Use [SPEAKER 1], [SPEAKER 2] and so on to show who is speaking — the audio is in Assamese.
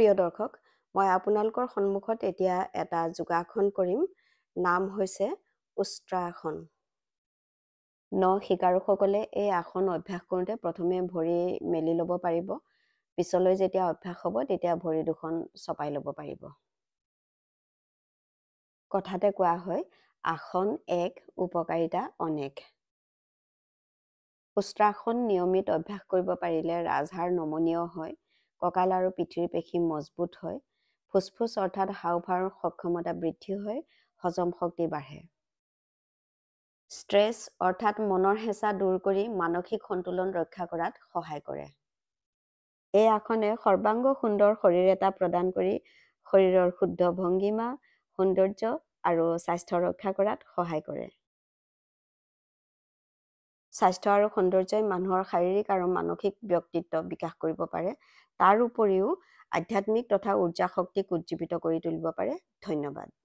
[SPEAKER 1] প্ৰিয় দৰ্শক, মই আপোনালোকৰ সন্মুখত এতিয়া এটা যোগাসন কৰিম। নাম হৈছে উষ্ট্ৰাসন। শিকাৰুসকলে এই আসন অভ্যাস কৰোঁতে প্ৰথমে ভৰি মেলি ল'ব পাৰিব। পিছলৈ যেতিয়া অভ্যাস হ'ব তেতিয়া ভৰি দুখন চপাই ল'ব পাৰিব। কথাতে কোৱা হয়, আসন এক, উপকাৰিতা অনেক। উষ্ট্ৰাসন নিয়মিত অভ্যাস কৰিব পাৰিলে ৰাজহাড় নমনীয় হয়, কঁকাল আৰু পিঠিৰ পেশী মজবুত হয়, ফুসফুস অৰ্থাৎ হাওঁফাওঁৰ সক্ষমতা বৃদ্ধি হয়, হজম শক্তি বাঢ়ে। ষ্ট্ৰেছ অৰ্থাৎ মনৰ হেঁচা দূৰ কৰি মানসিক সন্তুলন ৰক্ষা কৰাত সহায় কৰে। এই আসনে সৰ্বাংগ সুন্দৰ শৰীৰ এটা প্ৰদান কৰি শৰীৰৰ শুদ্ধ ভংগিমা, সৌন্দৰ্য আৰু স্বাস্থ্য ৰক্ষা কৰাত সহায় কৰে। স্বাস্থ্য আৰু সৌন্দৰ্যই মানুহৰ শাৰীৰিক আৰু মানসিক ব্যক্তিত্ব বিকাশ কৰিব পাৰে। তাৰ উপৰিও আধ্যাত্মিক তথা উৰ্জা শক্তিক উজ্জীৱিত কৰি তুলিব পাৰে। ধন্যবাদ।